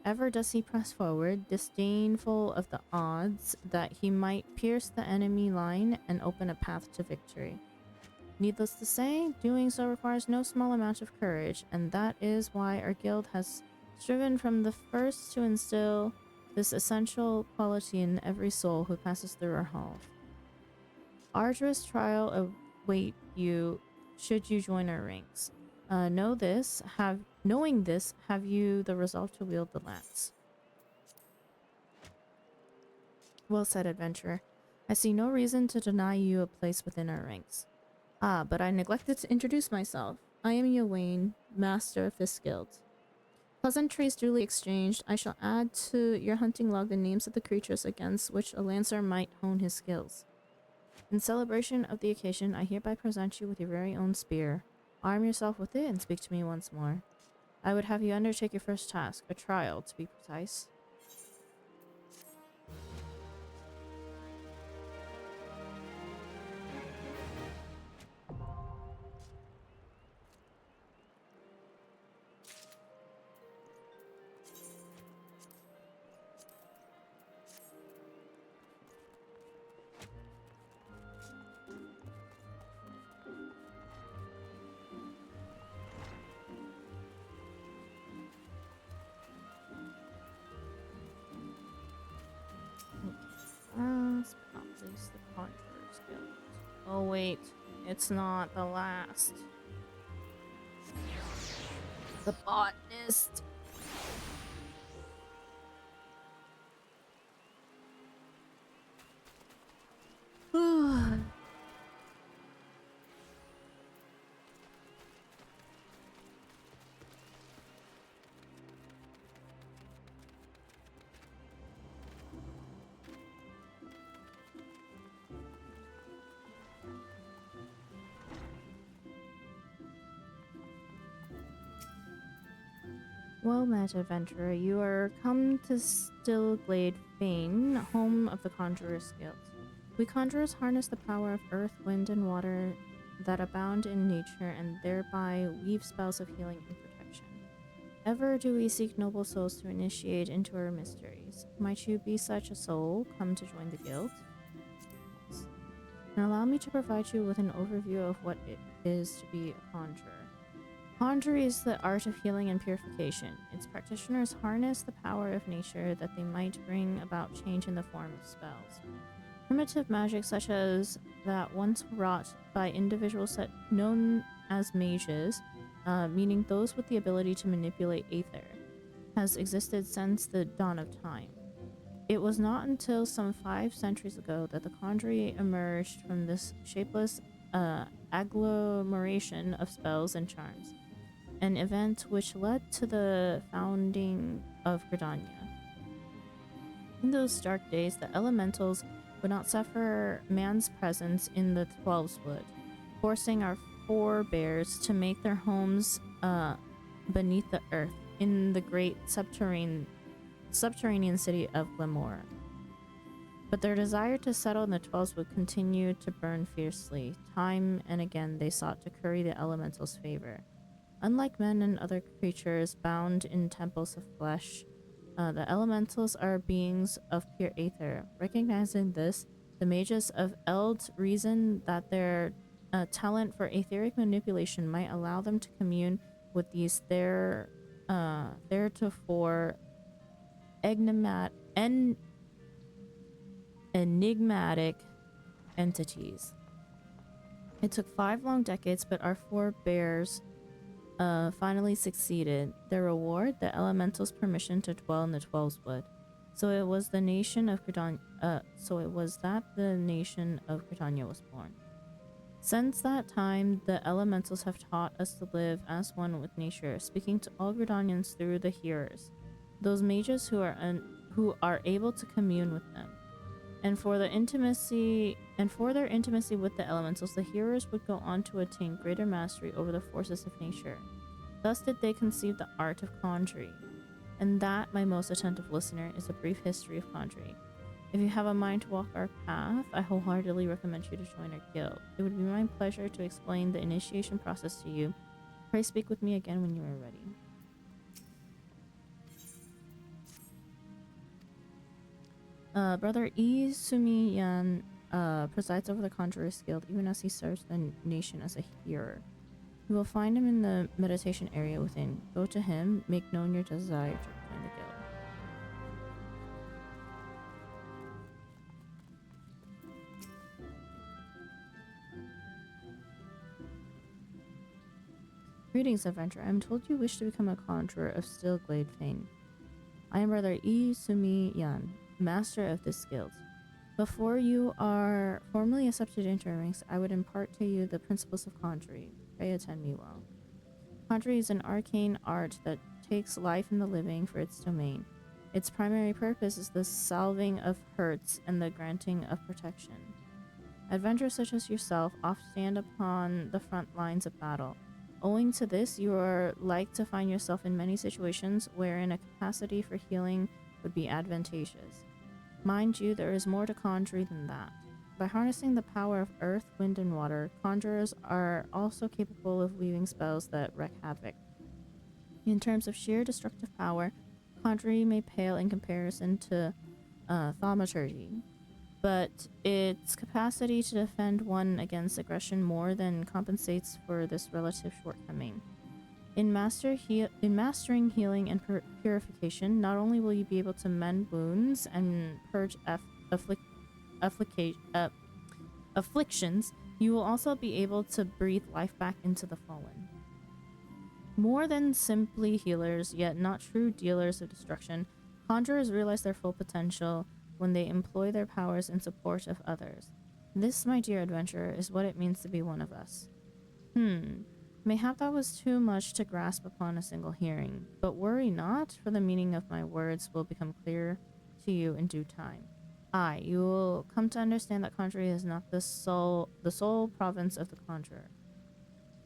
Speaker 1: Ever does he press forward, disdainful of the odds that he might pierce the enemy line and open a path to victory. Needless to say, doing so requires no small amount of courage, and that is why our guild has striven from the first to instill this essential quality in every soul who passes through our halls. Arduous trial await you should you join our ranks. Knowing this, have you the resolve to wield the lance? Well said, adventurer. I see no reason to deny you a place within our ranks. Ah, but I neglected to introduce myself. I am Ewain, master of this guild. Pleasantries duly exchanged, I shall add to your hunting log the names of the creatures against which a lancer might hone his skills. In celebration of the occasion, I hereby present you with your very own spear. Arm yourself with it and speak to me once more. I would have you undertake your first task, a trial, to be precise. Oh wait, it's not the last. The botanist. Well met, adventurer. You are come to Stillglade Fane, home of the Conjurer's Guild. We conjurers harness the power of earth, wind, and water that abound in nature and thereby weave spells of healing and protection. Ever do we seek noble souls to initiate into our mysteries. Might you be such a soul, come to join the guild? Yes. And allow me to provide you with an overview of what it is to be a conjurer. Conjuring is the art of healing and purification. Its practitioners harness the power of nature that they might bring about change in the form of spells. Primitive magic such as that once wrought by individuals known as mages, meaning those with the ability to manipulate aether, has existed since the dawn of time. It was not until some 5 centuries ago that the conjurer emerged from this shapeless agglomeration of spells and charms, an event which led to the founding of Gridania. In those dark days, the elementals would not suffer man's presence in the Twelveswood, forcing our forebears to make their homes beneath the earth in the great subterranean city of Glamora. But their desire to settle in the Twelveswood continued to burn fiercely. Time and again they sought to curry the elementals' favor. Unlike men and other creatures bound in temples of flesh, the elementals are beings of pure aether. Recognizing this, the mages of Eld reasoned that their talent for etheric manipulation might allow them to commune with these theretofore enigmatic entities. It took 5 long decades, but our forebears finally succeeded. Their reward, the elementals' permission to dwell in the Twelveswood. So it was the nation of Gridania. The nation of Gridania was born. Since that time, the elementals have taught us to live as one with nature, speaking to all Gridanians through the hearers, those mages who are able to commune with them. And for their intimacy with the elementals, the hearers would go on to attain greater mastery over the forces of nature. Thus did they conceive the art of conjuring. And that, my most attentive listener, is a brief history of conjuring. If you have a mind to walk our path, I wholeheartedly recommend you to join our guild. It would be my pleasure to explain the initiation process to you. Pray speak with me again when you are ready. Brother E. Sumi Yan presides over the Conjurer's Guild even as he serves the nation as a hearer. You will find him in the meditation area within. Go to him, make known your desire to join the guild. Greetings, adventurer. I am told you wish to become a conjurer of Stillglade Fane. I am Brother E. Sumi Yan, master of this guild. Before you are formally accepted into our ranks, I would impart to you the principles of conjuring. Pray attend me well. Conjuring is an arcane art that takes life in the living for its domain. Its primary purpose is the salving of hurts and the granting of protection. Adventurers such as yourself oft stand upon the front lines of battle. Owing to this, you are like to find yourself in many situations wherein a capacity for healing would be advantageous. Mind you, there is more to conjuring than that. By harnessing the power of earth, wind, and water, conjurers are also capable of weaving spells that wreak havoc. In terms of sheer destructive power, conjuring may pale in comparison to thaumaturgy, but its capacity to defend one against aggression more than compensates for this relative shortcoming. In mastering healing and purification, not only will you be able to mend wounds and purge afflictions, You will also be able to breathe life back into the fallen. More than simply healers, yet not true dealers of destruction, conjurers realize their full potential when they employ their powers in support of others. This, my dear adventurer, is what it means to be one of us. Mayhap that was too much to grasp upon a single hearing, but worry not, for the meaning of my words will become clear to you in due time. Aye, you will come to understand that conjuring is not the sole province of the conjurer.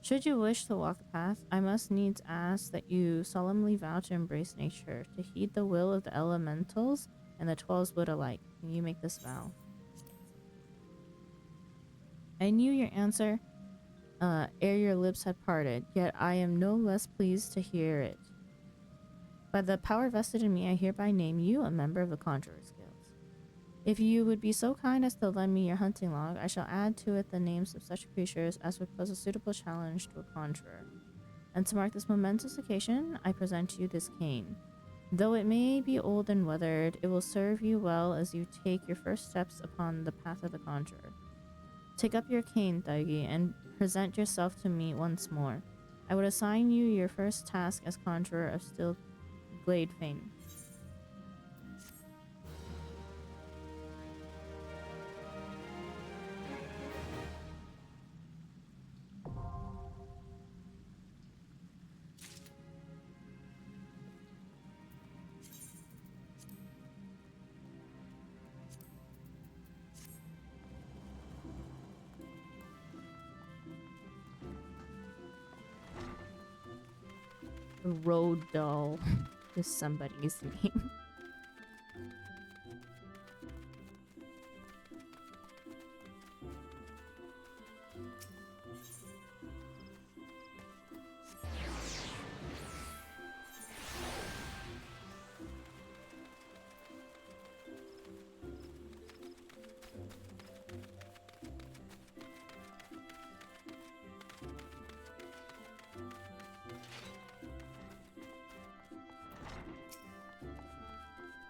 Speaker 1: Should you wish to walk the path, I must needs ask that you solemnly vow to embrace nature, to heed the will of the elementals and the 12s wood alike. Can you make this vow? I knew your answer ere your lips had parted, yet I am no less pleased to hear it. By the power vested in me, I hereby name you a member of the Conjurer's Guild. If you would be so kind as to lend me your hunting log, I shall add to it the names of such creatures as would pose a suitable challenge to a conjurer. And to mark this momentous occasion, I present you this cane. Though it may be old and weathered, it will serve you well as you take your first steps upon the path of the conjurer. Take up your cane, Thuigi, and present yourself to me once more. I would assign you your first task as conjurer of Still Glade fame. Road doll is somebody's name.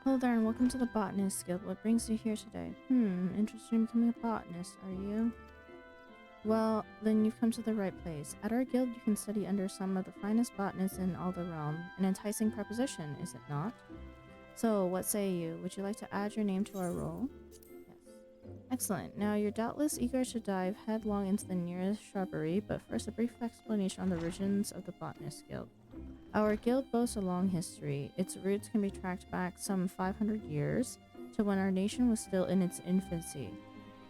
Speaker 1: Hello there and welcome to the Botanist Guild. What brings you here today? Interested in becoming a botanist, are you? Well, then you've come to the right place. At our guild, you can study under some of the finest botanists in all the realm. An enticing proposition, is it not? So, what say you? Would you like to add your name to our roll? Yes. Excellent. Now, you're doubtless eager to dive headlong into the nearest shrubbery, but first a brief explanation on the origins of the Botanist Guild. Our guild boasts a long history. Its roots can be tracked back some 500 years to when our nation was still in its infancy.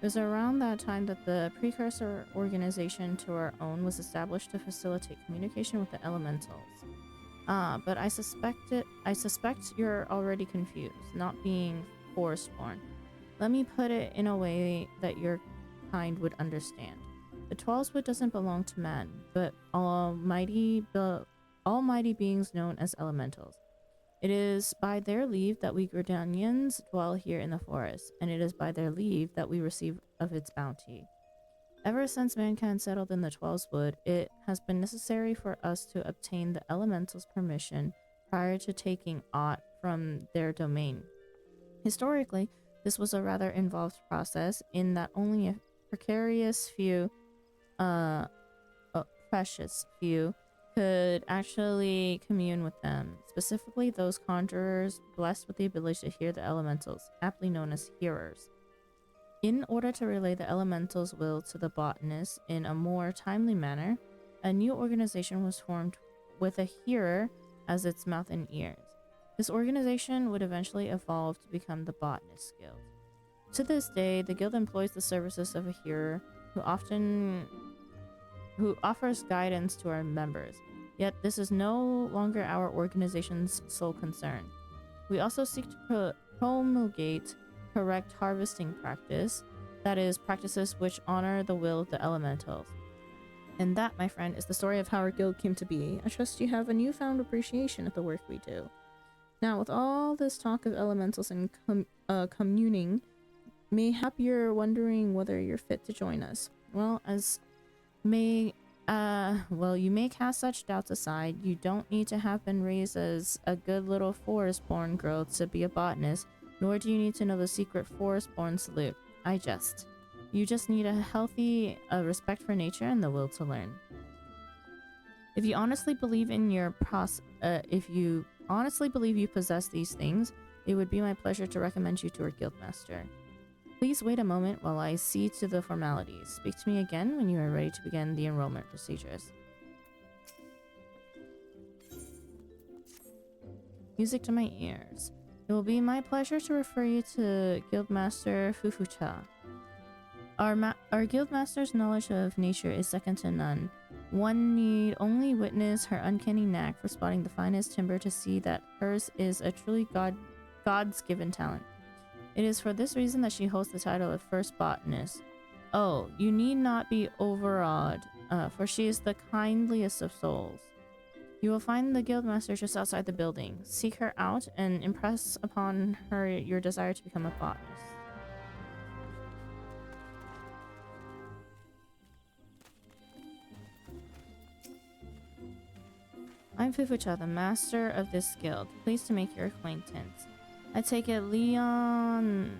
Speaker 1: It was around that time that the precursor organization to our own was established to facilitate communication with the elementals. But I suspect you're already confused, not being forest-born. Let me put it in a way that your kind would understand. The 12wood doesn't belong to men, but almighty beings known as elementals. It is by their leave that we Gridanians dwell here in the forest, and it is by their leave that we receive of its bounty. Ever since mankind settled in the 12wood, it has been necessary for us to obtain the elementals' permission prior to taking aught from their domain. Historically, this was a rather involved process in that only a precious few could actually commune with them, specifically those conjurers blessed with the ability to hear the elementals, aptly known as hearers. In order to relay the elementals' will to the botanists in a more timely manner, a new organization was formed with a hearer as its mouth and ears. This organization would eventually evolve to become the Botanist Guild. To this day, the guild employs the services of a hearer who offers guidance to our members. Yet this is no longer our organization's sole concern. We also seek to promulgate correct harvesting practice, that is, practices which honor the will of the elementals. And that, my friend, is the story of how our guild came to be. I trust you have a newfound appreciation of the work we do. Now, with all this talk of elementals and communing, mayhap you're wondering whether you're fit to join us. Well, you may cast such doubts aside. You don't need to have been raised as a good little forest-born girl to be a botanist, nor do you need to know the secret forest-born salute. I jest. You just need a healthy respect for nature and the will to learn. If you honestly believe in your if you honestly believe you possess these things, it would be my pleasure to recommend you to our guildmaster. Please wait a moment while I see to the formalities. Speak to me again when you are ready to begin the enrollment procedures. Music to my ears. It will be my pleasure to refer you to Guildmaster Fufucha. Our guildmaster's knowledge of nature is second to none. One need only witness her uncanny knack for spotting the finest timber to see that hers is a truly God's given talent. It is for this reason that she holds the title of First Botanist. Oh, you need not be overawed, for she is the kindliest of souls. You will find the guildmaster just outside the building. Seek her out and impress upon her your desire to become a botanist. I'm Fufucha, the master of this guild. Pleased to make your acquaintance. I take it Leon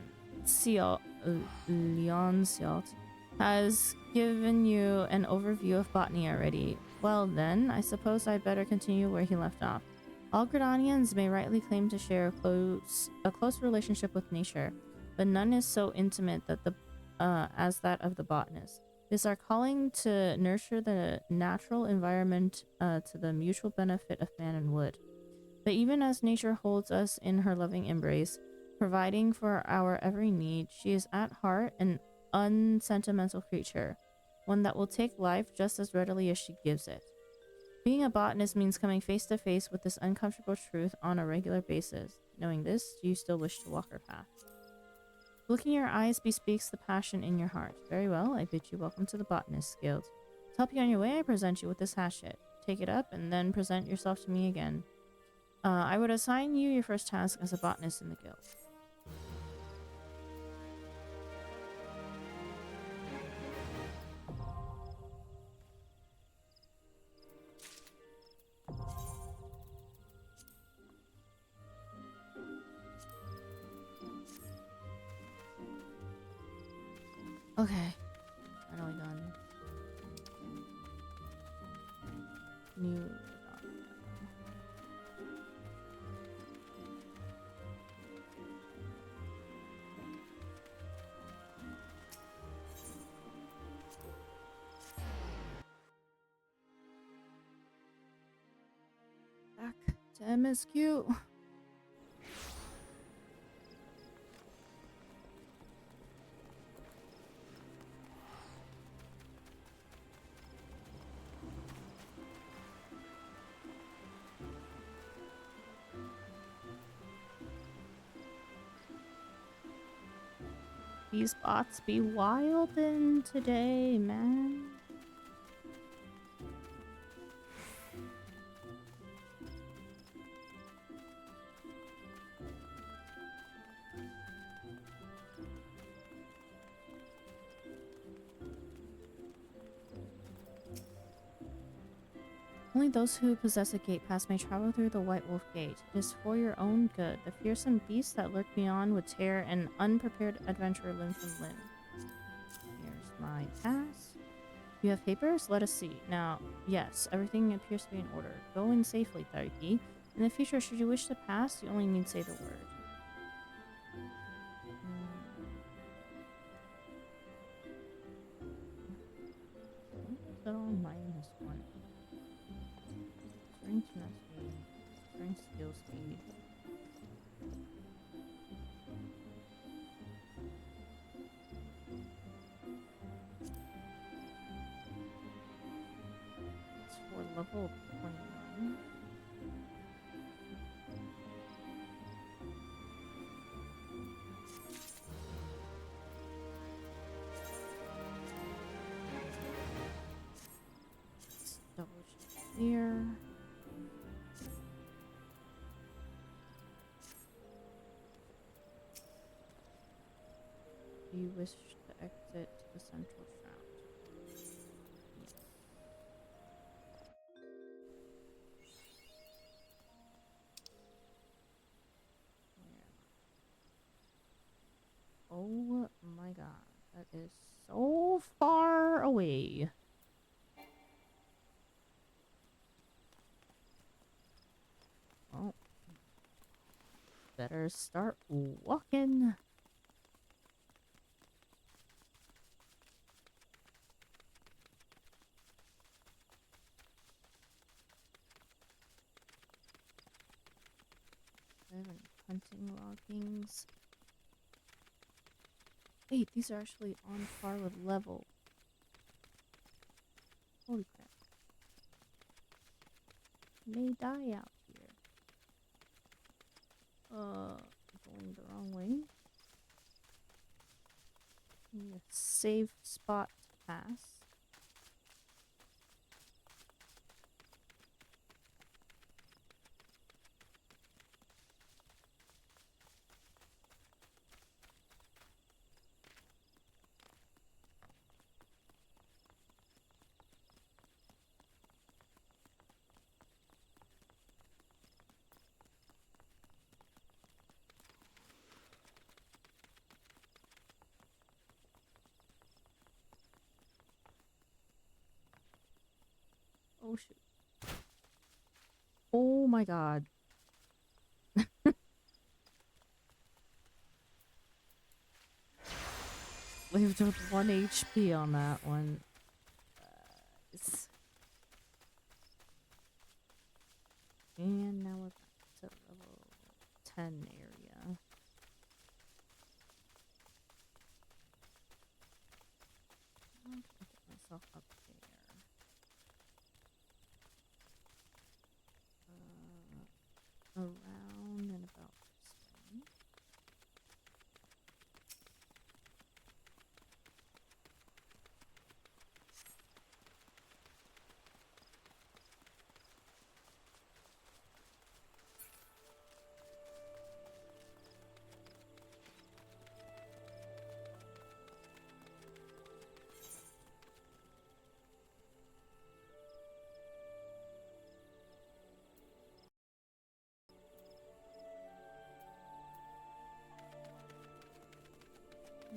Speaker 1: Sialt has given you an overview of botany already. Well then, I suppose I'd better continue where he left off. All Gridanians may rightly claim to share a close relationship with nature, but none is so intimate that as that of the botanist. It is our calling to nurture the natural environment to the mutual benefit of man and wood. But even as nature holds us in her loving embrace, providing for our every need, she is at heart an unsentimental creature, one that will take life just as readily as she gives it. Being a botanist means coming face to face with this uncomfortable truth on a regular basis. Knowing this, do you still wish to walk her path? Look in your eyes bespeaks the passion in your heart. Very well, I bid you welcome to the Botanist Guild. To help you on your way, I present you with this hatchet. Take it up and then present yourself to me again. I would assign you your first task as a botanist in the guild. Okay. Finally done. New document. Back to MSQ. These bots be wildin' today, man. Only those who possess a gate pass may travel through the White Wolf Gate. It is for your own good. The fearsome beasts that lurk beyond would tear an unprepared adventurer limb from limb. Here's my pass. You have papers? Let us see. Now, yes, everything appears to be in order. Go in safely, Tariki. In the future, should you wish to pass, you only need say the word. What's that on minus 1? Strength speed. Strength skill speed. It's for level 29. Let's double check here. Do you wish to exit the central shroud? Yes. Where am I? Oh my god, that is so far away. Well, better start walking. I have any hunting loggings. Wait, these are actually on par with level. Holy crap. May die out here. Going the wrong way. Need a safe spot to pass. Oh shoot. Oh my god. Lived with 1 HP on that one. And now we're back to level 10 area. How can I get myself up there? Around and about this way.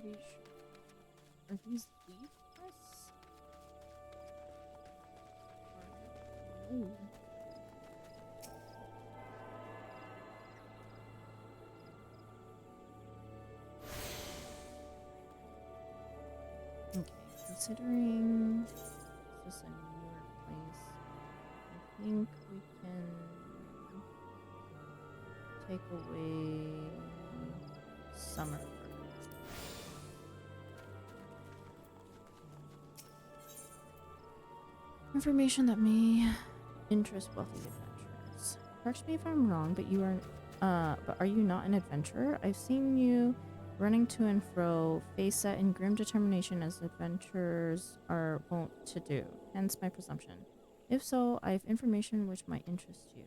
Speaker 1: Pretty sure. Are these leafless? Ooh. Okay, considering this is a newer place, I think we can take away summer first. Information that may interest wealthy adventurers. Correct me if I'm wrong, but but are you not an adventurer? I've seen you running to and fro, face set in grim determination as adventurers are wont to do, hence my presumption. If so, I have information which might interest you.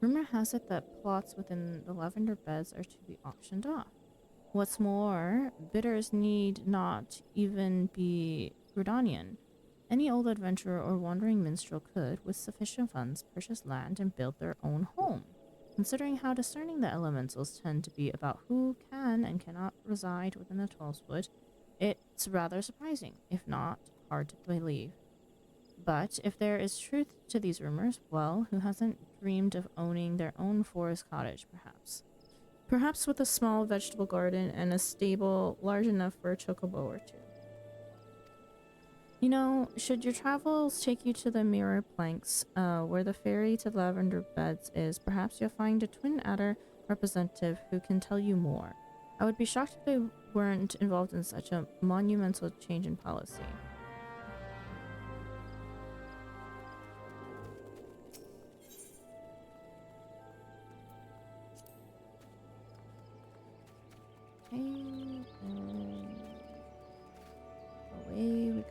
Speaker 1: Rumor has it that plots within the lavender beds are to be auctioned off. What's more, bidders need not even be Grudonian. Any old adventurer or wandering minstrel could, with sufficient funds, purchase land and build their own home. Considering how discerning the elementals tend to be about who can and cannot reside within the Twelveswood, it's rather surprising, if not hard to believe. But if there is truth to these rumors, well, who hasn't dreamed of owning their own forest cottage, perhaps? Perhaps with a small vegetable garden and a stable large enough for a chocobo or two. You know, should your travels take you to the mirror planks, where the ferry to lavender beds is, perhaps you'll find a twin adder representative who can tell you more. I would be shocked if they weren't involved in such a monumental change in policy. Okay, and away we go.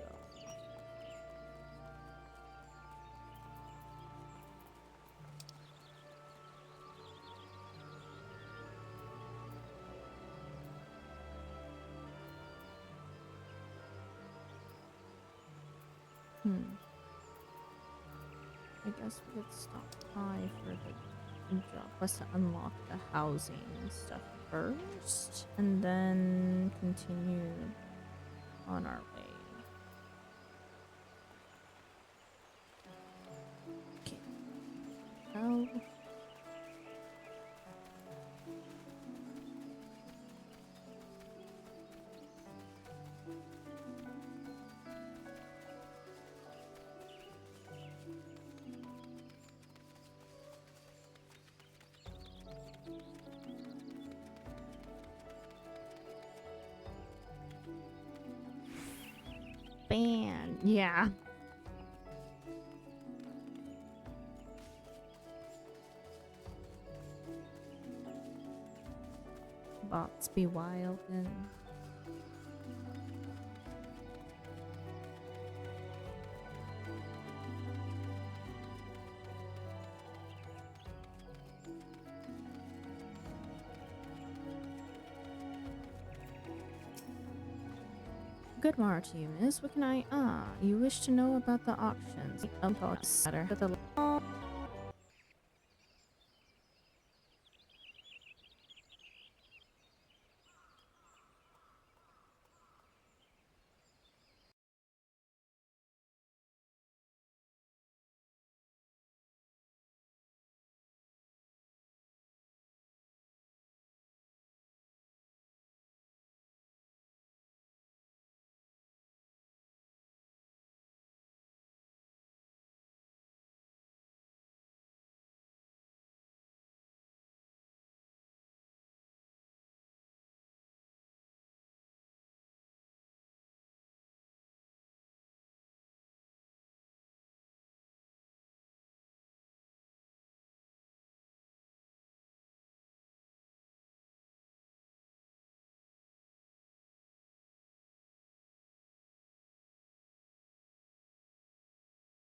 Speaker 1: I guess we could stop by for the job quest to unlock the housing stuff first, and then continue on our way. band. Yeah. Bots be wild and... Good morrow to you, miss. What can I... Ah, you wish to know about the auctions. Talk matter. But the